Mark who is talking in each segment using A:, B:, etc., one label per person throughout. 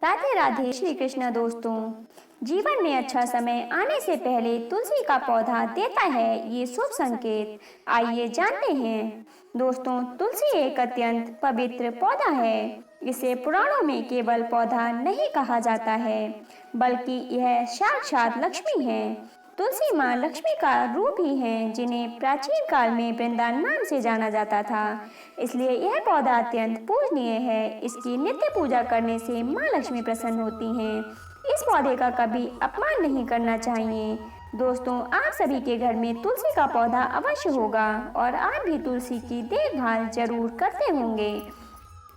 A: राधे राधे श्री कृष्ण दोस्तों। जीवन में अच्छा समय आने से पहले तुलसी का पौधा देता है ये शुभ संकेत। आइए जानते हैं। दोस्तों, तुलसी एक अत्यंत पवित्र पौधा है। इसे पुराणों में केवल पौधा नहीं कहा जाता है, बल्कि यह साक्षात लक्ष्मी है। तुलसी माँ लक्ष्मी का रूप ही है, जिन्हें प्राचीन काल में वृंदा नाम से जाना जाता था। इसलिए यह पौधा अत्यंत पूजनीय है। इसकी नित्य पूजा करने से माँ लक्ष्मी प्रसन्न होती हैं। इस पौधे का कभी अपमान नहीं करना चाहिए। दोस्तों, आप सभी के घर में तुलसी का पौधा अवश्य होगा और आप भी तुलसी की देखभाल जरूर करते होंगे।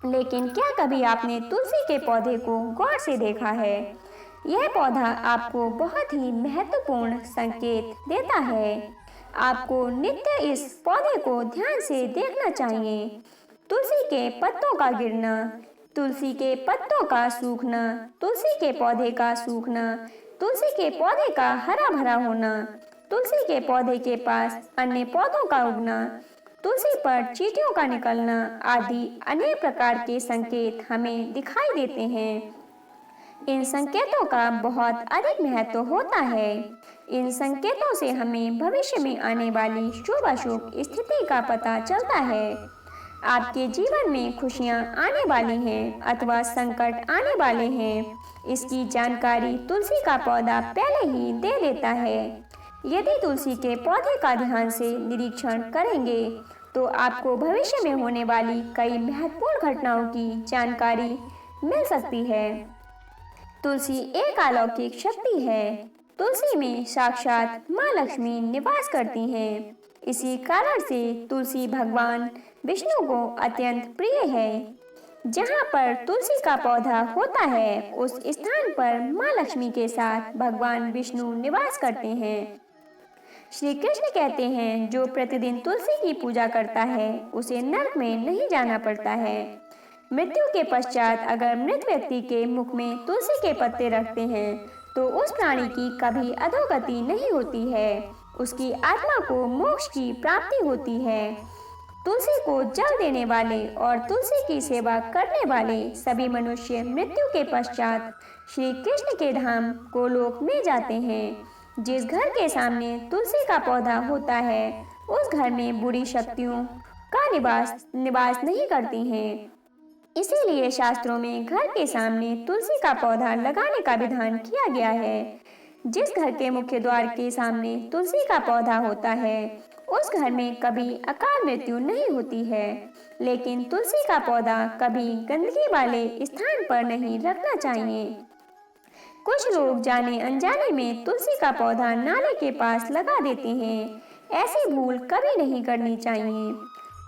A: लेकिन क्या कभी आपने तुलसी के पौधे को गौर से देखा है? यह पौधा आपको बहुत ही महत्वपूर्ण संकेत देता है। आपको नित्य इस पौधे को ध्यान से देखना चाहिए। तुलसी के पत्तों का गिरना, तुलसी के पत्तों का सूखना, तुलसी के पौधे का सूखना, तुलसी के पौधे का हरा भरा होना, तुलसी के पौधे के पास अन्य पौधों का उगना, तुलसी पर चींटियों का निकलना आदि अनेक प्रकार के संकेत हमें दिखाई देते हैं। इन संकेतों का बहुत अधिक महत्व होता है। इन संकेतों से हमें भविष्य में आने वाली शुभ अशुभ स्थिति का पता चलता है। आपके जीवन में खुशियां आने वाली हैं अथवा संकट आने वाले हैं, इसकी जानकारी तुलसी का पौधा पहले ही दे देता है। यदि तुलसी के पौधे का ध्यान से निरीक्षण करेंगे तो आपको भविष्य में होने वाली कई महत्वपूर्ण घटनाओं की जानकारी मिल सकती है। तुलसी एक अलौकिक शक्ति है। तुलसी में साक्षात माँ लक्ष्मी निवास करती हैं। इसी कारण से तुलसी भगवान विष्णु को अत्यंत प्रिय है। जहाँ पर तुलसी का पौधा होता है, उस स्थान पर माँ लक्ष्मी के साथ भगवान विष्णु निवास करते हैं। श्री कृष्ण कहते हैं, जो प्रतिदिन तुलसी की पूजा करता है उसे नरक में नहीं जाना पड़ता है। मृत्यु के पश्चात अगर मृत व्यक्ति के मुख में तुलसी के पत्ते रखते हैं तो उस प्राणी की कभी अधोगति नहीं होती है। उसकी आत्मा को मोक्ष की प्राप्ति होती है। तुलसी को जल देने वाले और तुलसी की सेवा करने वाले सभी मनुष्य मृत्यु के पश्चात श्री कृष्ण के धाम गोलोक में जाते हैं। जिस घर के सामने तुलसी का पौधा होता है, उस घर में बुरी शक्तियों का निवास नहीं करती हैं। इसीलिए शास्त्रों में घर के सामने तुलसी का पौधा लगाने का विधान किया गया है। जिस घर के मुख्य द्वार के सामने तुलसी का पौधा होता है, उस घर में कभी अकाल मृत्यु नहीं होती है। लेकिन तुलसी का पौधा कभी गंदगी वाले स्थान पर नहीं रखना चाहिए। कुछ लोग जाने अनजाने में तुलसी का पौधा नाले के पास लगा देते हैं। ऐसी भूल कभी नहीं करनी चाहिए।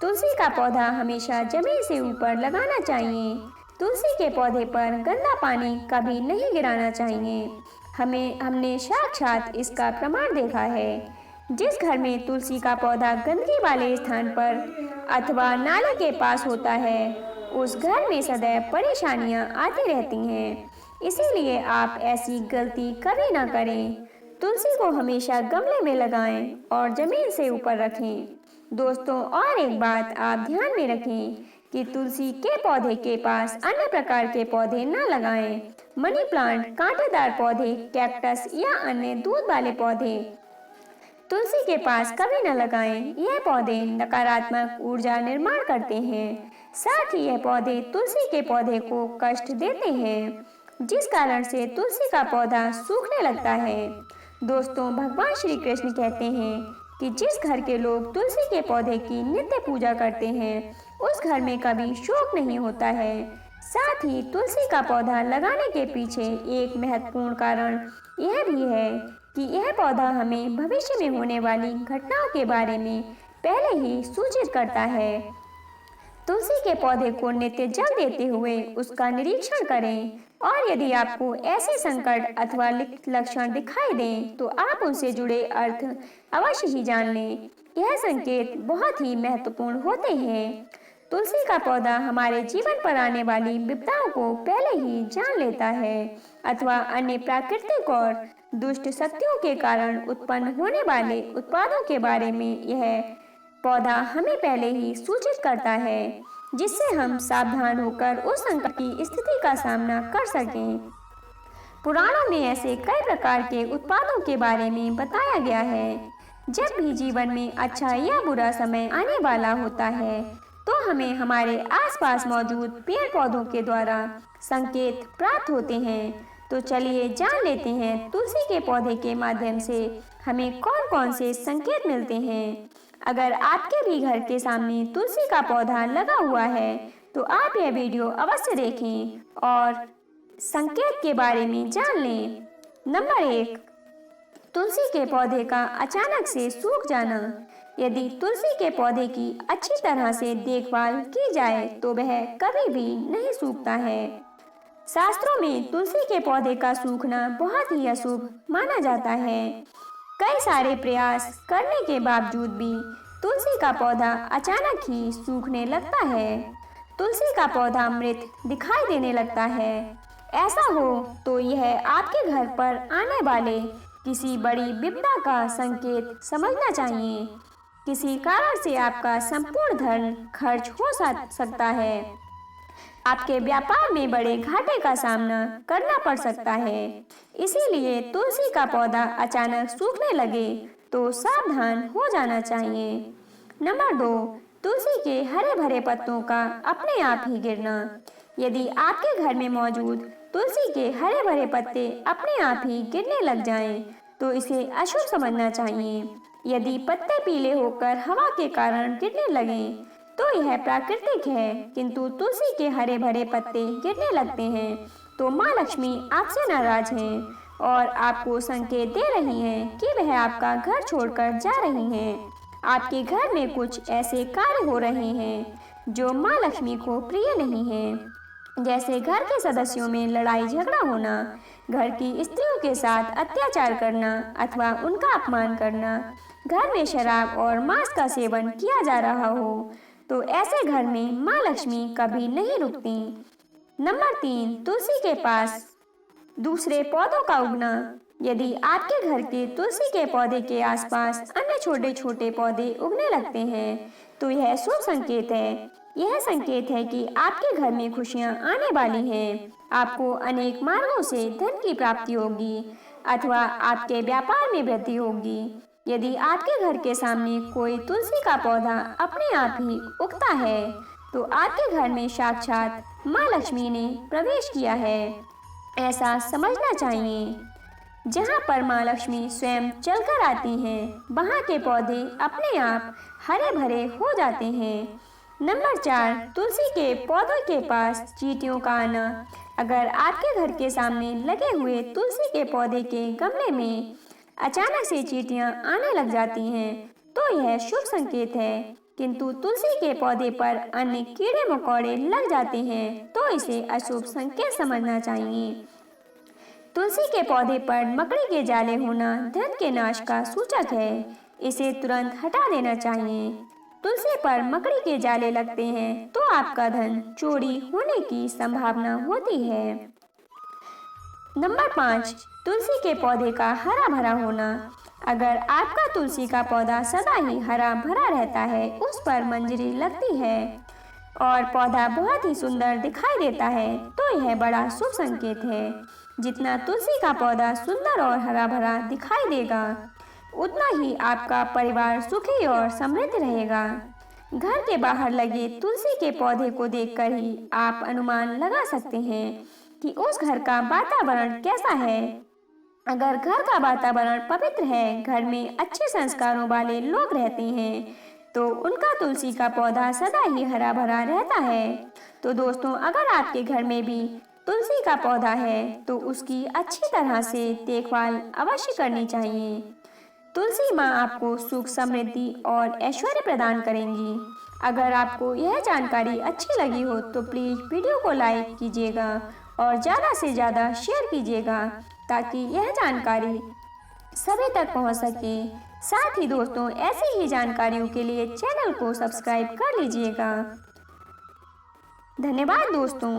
A: तुलसी का पौधा हमेशा जमीन से ऊपर लगाना चाहिए। तुलसी के पौधे पर गंदा पानी कभी नहीं गिराना चाहिए। हमने साक्षात इसका प्रमाण देखा है। जिस घर में तुलसी का पौधा गंदगी वाले स्थान पर अथवा नाले के पास होता है, उस घर में सदैव परेशानियां आती रहती हैं। इसीलिए आप ऐसी गलती कभी ना करें। तुलसी को हमेशा गमले में लगाएं और जमीन से ऊपर रखें। दोस्तों, और एक बात आप ध्यान में रखें कि तुलसी के पौधे के पास अन्य प्रकार के पौधे न लगाएं। मनी प्लांट, कांटेदार पौधे, कैक्टस या अन्य दूध वाले पौधे तुलसी के पास कभी न लगाएं। यह पौधे नकारात्मक ऊर्जा निर्माण करते हैं। साथ ही यह पौधे तुलसी के पौधे को कष्ट देते हैं, जिस कारण से तुलसी का पौधा सूखने लगता है। दोस्तों, भगवान श्री कृष्ण कहते हैं कि जिस घर के लोग तुलसी के पौधे की नित्य पूजा करते हैं, उस घर में कभी शोक नहीं होता है। साथ ही तुलसी का पौधा लगाने के पीछे एक महत्वपूर्ण कारण यह भी है कि यह पौधा हमें भविष्य में होने वाली घटनाओं के बारे में पहले ही सूचित करता है। तुलसी के पौधे को नित्य जल देते हुए उसका निरीक्षण करें और यदि आपको ऐसे संकट अथवा लक्षण दिखाई दें तो आप उनसे जुड़े अर्थ अवश्य ही जान लें। यह संकेत बहुत ही महत्वपूर्ण होते हैं। तुलसी का पौधा हमारे जीवन पर आने वाली विपदाओं को पहले ही जान लेता है अथवा अन्य प्राकृतिक और दुष्ट शक्तियों के कारण उत्पन्न होने वाले उत्पादों के बारे में यह पौधा हमें पहले ही सूचित करता है। जिससे हम सावधान होकर उस संकट की स्थिति का सामना कर सकें। पुराणों में ऐसे कई प्रकार के उत्पादों के बारे में बताया गया है। जब भी जीवन में अच्छा या बुरा समय आने वाला होता है तो हमें हमारे आसपास मौजूद पेड़ पौधों के द्वारा संकेत प्राप्त होते हैं। तो चलिए जान लेते हैं तुलसी के पौधे के माध्यम से हमें कौन कौन से संकेत मिलते हैं। अगर आपके भी घर के सामने तुलसी का पौधा लगा हुआ है तो आप यह वीडियो अवश्य देखें और संकेत के बारे में जान लें। नंबर 1, तुलसी के पौधे का अचानक से सूख जाना। यदि तुलसी के पौधे की अच्छी तरह से देखभाल की जाए तो वह कभी भी नहीं सूखता है। शास्त्रों में तुलसी के पौधे का सूखना बहुत ही अशुभ माना जाता है। कई सारे प्रयास करने के बावजूद भी तुलसी का पौधा अचानक ही सूखने लगता है। तुलसी का पौधा मृत दिखाई देने लगता है। ऐसा हो तो यह आपके घर पर आने वाले किसी बड़ी विपदा का संकेत समझना चाहिए। किसी कारण से आपका संपूर्ण धन खर्च हो सकता है। आपके व्यापार में बड़े घाटे का सामना करना पड़ सकता है। इसीलिए तुलसी का पौधा अचानक सूखने लगे तो सावधान हो जाना चाहिए। नंबर 2, तुलसी के हरे भरे पत्तों का अपने आप ही गिरना। यदि आपके घर में मौजूद तुलसी के हरे भरे पत्ते अपने आप ही गिरने लग जाएं, तो इसे अशुभ समझना चाहिए। यदि पत्ते पीले होकर हवा के कारण गिरने लगें, तो यह प्राकृतिक है, किंतु तुलसी के हरे भरे पत्ते गिरने लगते हैं तो माँ लक्ष्मी आपसे नाराज हैं और आपको संकेत दे रही हैं कि वह आपका घर छोड़कर जा रही हैं। आपके घर में कुछ ऐसे कार्य हो रहे हैं जो माँ लक्ष्मी को प्रिय नहीं है, जैसे घर के सदस्यों में लड़ाई झगड़ा होना, घर की स्त्रियों के साथ अत्याचार करना अथवा उनका अपमान करना, घर में शराब और मांस का सेवन किया जा रहा हो, तो ऐसे घर में माँ लक्ष्मी कभी नहीं रुकती। नंबर 3, तुलसी के पास दूसरे पौधों का उगना। यदि आपके घर के तुलसी के पौधे के आसपास अन्य छोटे छोटे पौधे उगने लगते हैं तो यह शुभ संकेत है। यह संकेत है कि आपके घर में खुशियां आने वाली हैं। आपको अनेक मार्गों से धन की प्राप्ति होगी अथवा आपके व्यापार में वृद्धि होगी। यदि आपके घर के सामने कोई तुलसी का पौधा अपने आप ही उगता है तो आपके घर में साक्षात माँ लक्ष्मी ने प्रवेश किया है, ऐसा समझना चाहिए। जहाँ पर माँ लक्ष्मी स्वयं चलकर आती हैं, वहाँ के पौधे अपने आप हरे भरे हो जाते हैं। नंबर 4, तुलसी के पौधों के पास चींटियों का आना। अगर आपके घर के सामने लगे हुए तुलसी के पौधे के गमले में अचानक से चींटियां आने लग जाती हैं तो यह शुभ संकेत है, किंतु तुलसी के पौधे पर अन्य कीड़े मकोड़े लग जाते हैं तो इसे अशुभ संकेत समझना चाहिए। तुलसी के पौधे पर मकड़ी के जाले होना धन के नाश का सूचक है, इसे तुरंत हटा देना चाहिए। तुलसी पर मकड़ी के जाले लगते हैं तो आपका धन चोरी होने की संभावना होती है। नंबर 5, तुलसी के पौधे का हरा भरा होना। अगर आपका तुलसी का पौधा सदा ही हरा भरा रहता है, उस पर मंजरी लगती है और पौधा बहुत ही सुंदर दिखाई देता है तो यह बड़ा शुभ संकेत है। जितना तुलसी का पौधा सुंदर और हरा भरा दिखाई देगा उतना ही आपका परिवार सुखी और समृद्ध रहेगा। घर के बाहर लगे तुलसी के पौधे को देखकर ही आप अनुमान लगा सकते हैं कि उस घर का वातावरण कैसा है। अगर घर का वातावरण पवित्र है, घर में अच्छे संस्कारों वाले लोग रहते हैं, तो उनका तुलसी का पौधा सदा ही हरा भरा रहता है। तो दोस्तों, अगर आपके घर में भी तुलसी का पौधा है तो उसकी अच्छी तरह से देखभाल अवश्य करनी चाहिए। तुलसी माँ आपको सुख, समृद्धि और ऐश्वर्य प्रदान करेंगी। अगर आपको यह जानकारी अच्छी लगी हो तो प्लीज़ वीडियो को लाइक कीजिएगा और ज़्यादा से ज़्यादा शेयर कीजिएगा ताकि यह जानकारी सभी तक पहुंच सके। साथ ही दोस्तों, ऐसी ही जानकारियों के लिए चैनल को सब्सक्राइब कर लीजिएगा। धन्यवाद दोस्तों।